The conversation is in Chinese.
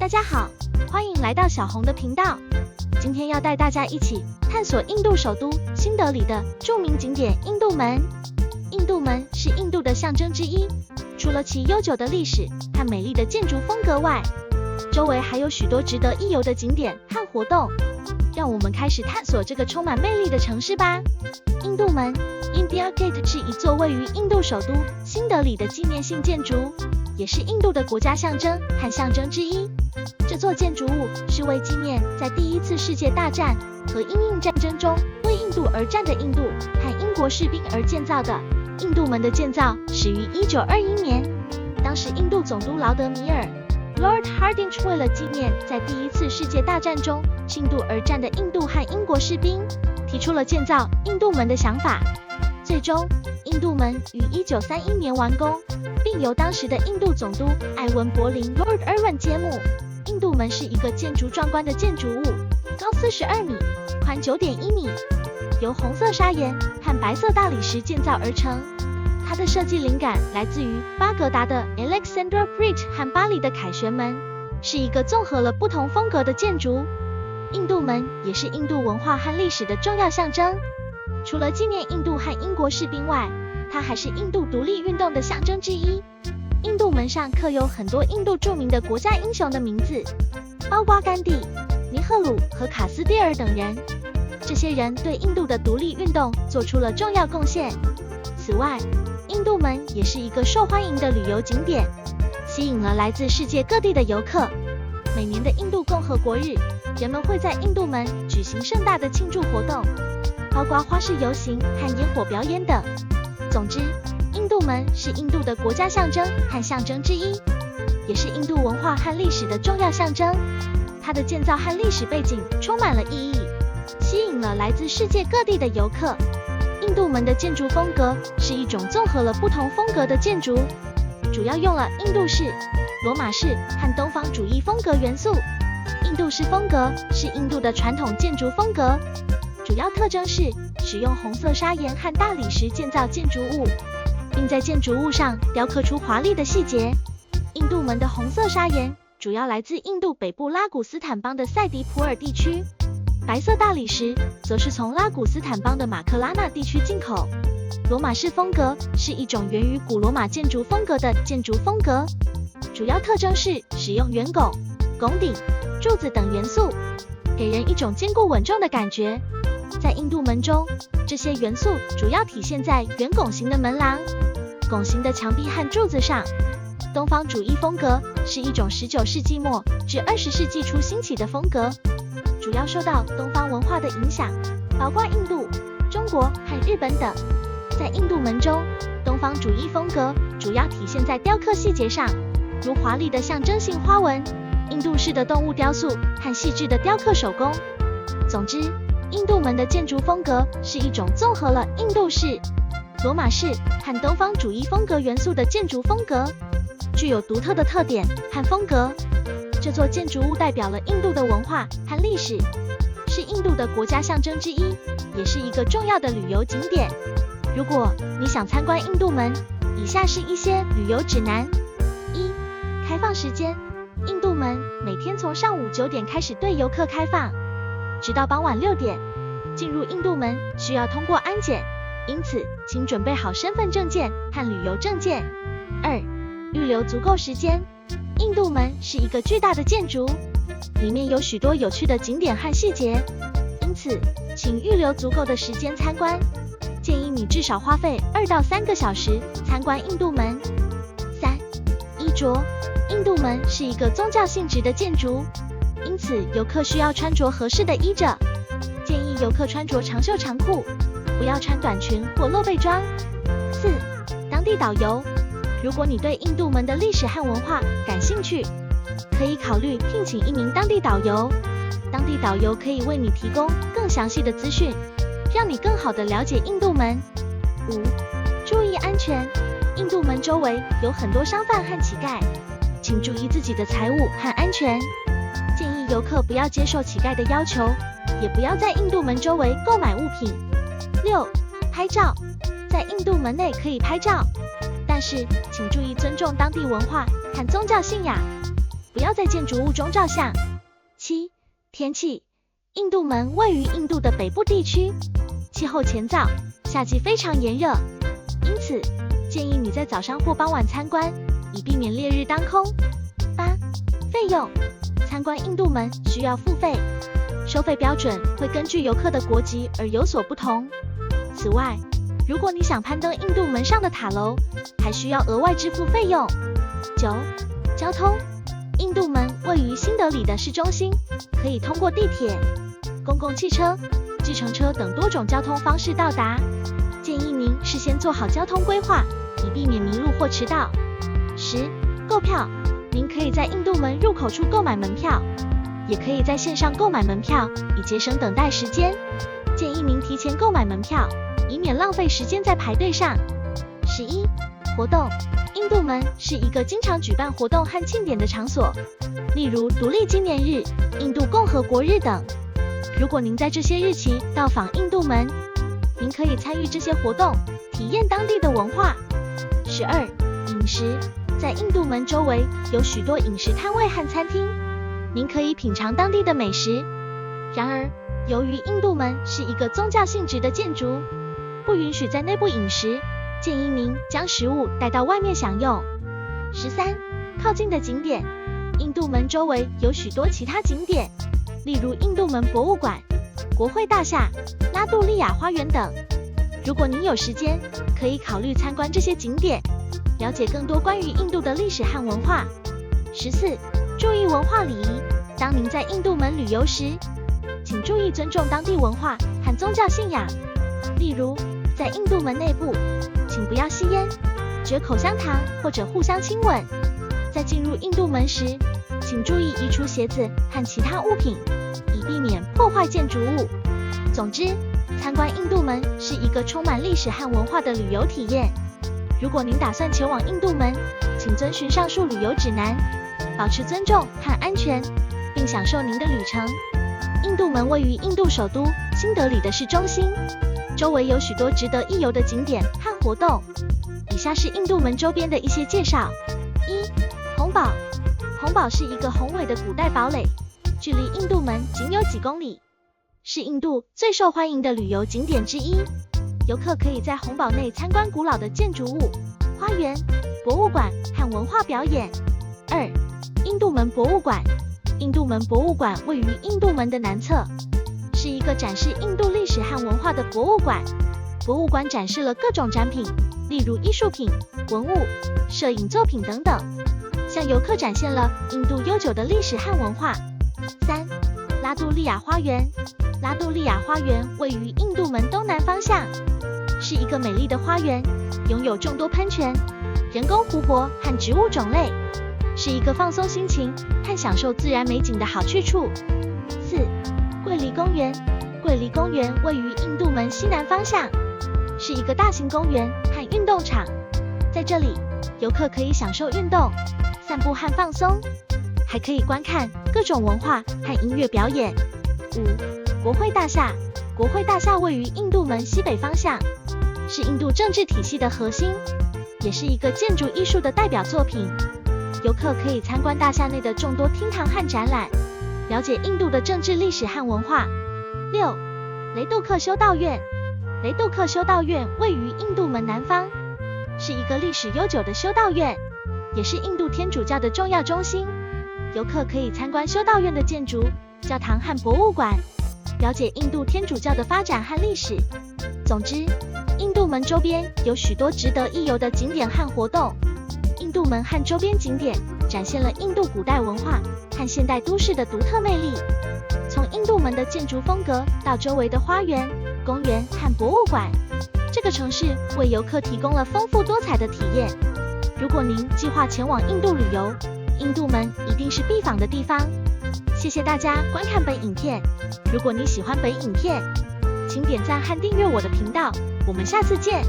大家好，欢迎来到小红的频道。今天要带大家一起探索印度首都新德里的著名景点印度门。印度门是印度的象征之一，除了其悠久的历史和美丽的建筑风格外，周围还有许多值得一游的景点和活动。让我们开始探索这个充满魅力的城市吧。印度门 India Gate 是一座位于印度首都新德里的纪念性建筑，也是印度的国家象征和象征之一。这座建筑物是为纪念在第一次世界大战和因应战争中为印度而战的印度和英国士兵而建造的。印度门的建造始于1921年，当时印度总督劳德米尔 Lord Hardinge 为了纪念在第一次世界大战中印度而战的印度和英国士兵，提出了建造印度门的想法。最终，印度门于1931年完工，并由当时的印度总督艾文柏林 Lord Irwin 揭幕。印度门是一个建筑壮观的建筑物，高42米，宽9.1米，由红色砂岩和白色大理石建造而成。它的设计灵感来自于巴格达的 Alexandra Bridge 和巴黎的凯旋门，是一个综合了不同风格的建筑。印度门也是印度文化和历史的重要象征。除了纪念印度和英国士兵外，它还是印度独立运动的象征之一。印度门上刻有很多印度著名的国家英雄的名字，包括甘地、尼赫鲁和卡斯蒂尔等人。这些人对印度的独立运动做出了重要贡献。此外，印度门也是一个受欢迎的旅游景点，吸引了来自世界各地的游客。每年的印度共和国日，人们会在印度门举行盛大的庆祝活动，包括花式游行和烟火表演等。总之，印度门是印度的国家象征和象征之一，也是印度文化和历史的重要象征。它的建造和历史背景充满了意义，吸引了来自世界各地的游客。印度门的建筑风格是一种综合了不同风格的建筑，主要用了印度式、罗马式和东方主义风格元素。印度式风格是印度的传统建筑风格，主要特征是使用红色砂岩和大理石建造建筑物，并在建筑物上雕刻出华丽的细节。印度门的红色砂岩主要来自印度北部拉古斯坦邦的塞迪普尔地区，白色大理石则是从拉古斯坦邦的马克拉纳地区进口。罗马式风格是一种源于古罗马建筑风格的建筑风格，主要特征是使用圆拱、拱顶、柱子等元素，给人一种坚固稳重的感觉。在印度门中，这些元素主要体现在圆拱形的门廊、拱形的墙壁和柱子上。东方主义风格是一种19世纪末至20世纪初兴起的风格，主要受到东方文化的影响，包括印度、中国和日本等。在印度门中，东方主义风格主要体现在雕刻细节上，如华丽的象征性花纹、印度式的动物雕塑和细致的雕刻手工。总之，印度门的建筑风格是一种综合了印度式、罗马式和东方主义风格元素的建筑风格，具有独特的特点和风格。这座建筑物代表了印度的文化和历史，是印度的国家象征之一，也是一个重要的旅游景点。如果你想参观印度门，以下是一些旅游指南。1. 开放时间。印度门每天从上午9点开始对游客开放，直到傍晚6点。进入印度门需要通过安检，因此请准备好身份证件和旅游证件。2. 预留足够时间。印度门是一个巨大的建筑，里面有许多有趣的景点和细节，因此请预留足够的时间参观。建议你至少花费2到3个小时参观印度门。3. 衣着。印度门是一个宗教性质的建筑，因此游客需要穿着合适的衣着，建议游客穿着长袖长裤，不要穿短裙或露背装。4. 当地导游。如果你对印度门的历史和文化感兴趣，可以考虑聘请一名当地导游。当地导游可以为你提供更详细的资讯，让你更好地了解印度门。5. 注意安全。印度门周围有很多商贩和乞丐，请注意自己的财物和安全。建议游客不要接受乞丐的要求，也不要在印度门周围购买物品。6. 拍照。在印度门内可以拍照，但是请注意尊重当地文化和宗教信仰，不不要在建筑物中照相。7. 天气。印度门位于印度的北部地区，气候乾燥，夏季非常炎热，因此建议你在早上或傍晚参观，以避免烈日当空。8. 费用。参观印度门需要付费，收费标准会根据游客的国籍而有所不同。此外，如果你想攀登印度门上的塔楼，还需要额外支付费用。9. 交通。印度门位于新德里的市中心，可以通过地铁、公共汽车、计程车等多种交通方式到达。建议您事先做好交通规划，以避免迷路或迟到。10. 购票。您可以在印度门入口处购买门票，也可以在线上购买门票，以节省等待时间。建议您提前购买门票，以免浪费时间在排队上。11. 活动。印度门是一个经常举办活动和庆典的场所，例如独立纪念日、印度共和国日等。如果您在这些日期到访印度门，您可以参与这些活动，体验当地的文化。12. 饮食。在印度门周围有许多饮食摊位和餐厅，您可以品尝当地的美食。然而，由于印度门是一个宗教性质的建筑，不允许在内部饮食，建议您将食物带到外面享用。13. 靠近的景点。印度门周围有许多其他景点，例如印度门博物馆、国会大厦、拉杜利亚花园等。如果您有时间，可以考虑参观这些景点，了解更多关于印度的历史和文化。14. 注意文化礼仪。当您在印度门旅游时，请注意尊重当地文化和宗教信仰。例如，在印度门内部，请不要吸烟、嚼口香糖或者互相亲吻。在进入印度门时，请注意移除鞋子和其他物品，以避免破坏建筑物。总之，参观印度门是一个充满历史和文化的旅游体验。如果您打算前往印度门，请遵循上述旅游指南，保持尊重和安全，并享受您的旅程。印度门位于印度首都新德里的市中心，周围有许多值得一游的景点和活动。以下是印度门周边的一些介绍。1. 红堡。红堡是一个宏伟的古代堡垒，距离印度门仅有几公里，是印度最受欢迎的旅游景点之一。游客可以在红堡内参观古老的建筑物、花园、博物馆和文化表演。2. 印度门博物馆。印度门博物馆位于印度门的南侧，是一个展示印度历史和文化的博物馆。博物馆展示了各种展品，例如艺术品、文物、摄影作品等等，向游客展现了印度悠久的历史和文化。3. 拉杜利亚花园。拉杜利亚花园位于印度门东南方向，是一个美丽的花园，拥有众多喷泉、人工湖泊和植物种类，是一个放松心情和享受自然美景的好去处。4. 桂离公园。桂离公园位于印度门西南方向，是一个大型公园和运动场，在这里，游客可以享受运动、散步和放松，还可以观看各种文化和音乐表演。5. 国会大厦。国会大厦位于印度门西北方向，是印度政治体系的核心，也是一个建筑艺术的代表作品。游客可以参观大厦内的众多厅堂和展览，了解印度的政治历史和文化。6. 雷杜克修道院。雷杜克修道院位于印度门南方，是一个历史悠久的修道院，也是印度天主教的重要中心。游客可以参观修道院的建筑、教堂和博物馆，了解印度天主教的发展和历史。总之，印度门周边有许多值得一游的景点和活动。印度门和周边景点展现了印度古代文化和现代都市的独特魅力。从印度门的建筑风格到周围的花园、公园和博物馆，这个城市为游客提供了丰富多彩的体验。如果您计划前往印度旅游，印度门一定是必访的地方。谢谢大家观看本影片。如果你喜欢本影片，请点赞和订阅我的频道。我们下次见。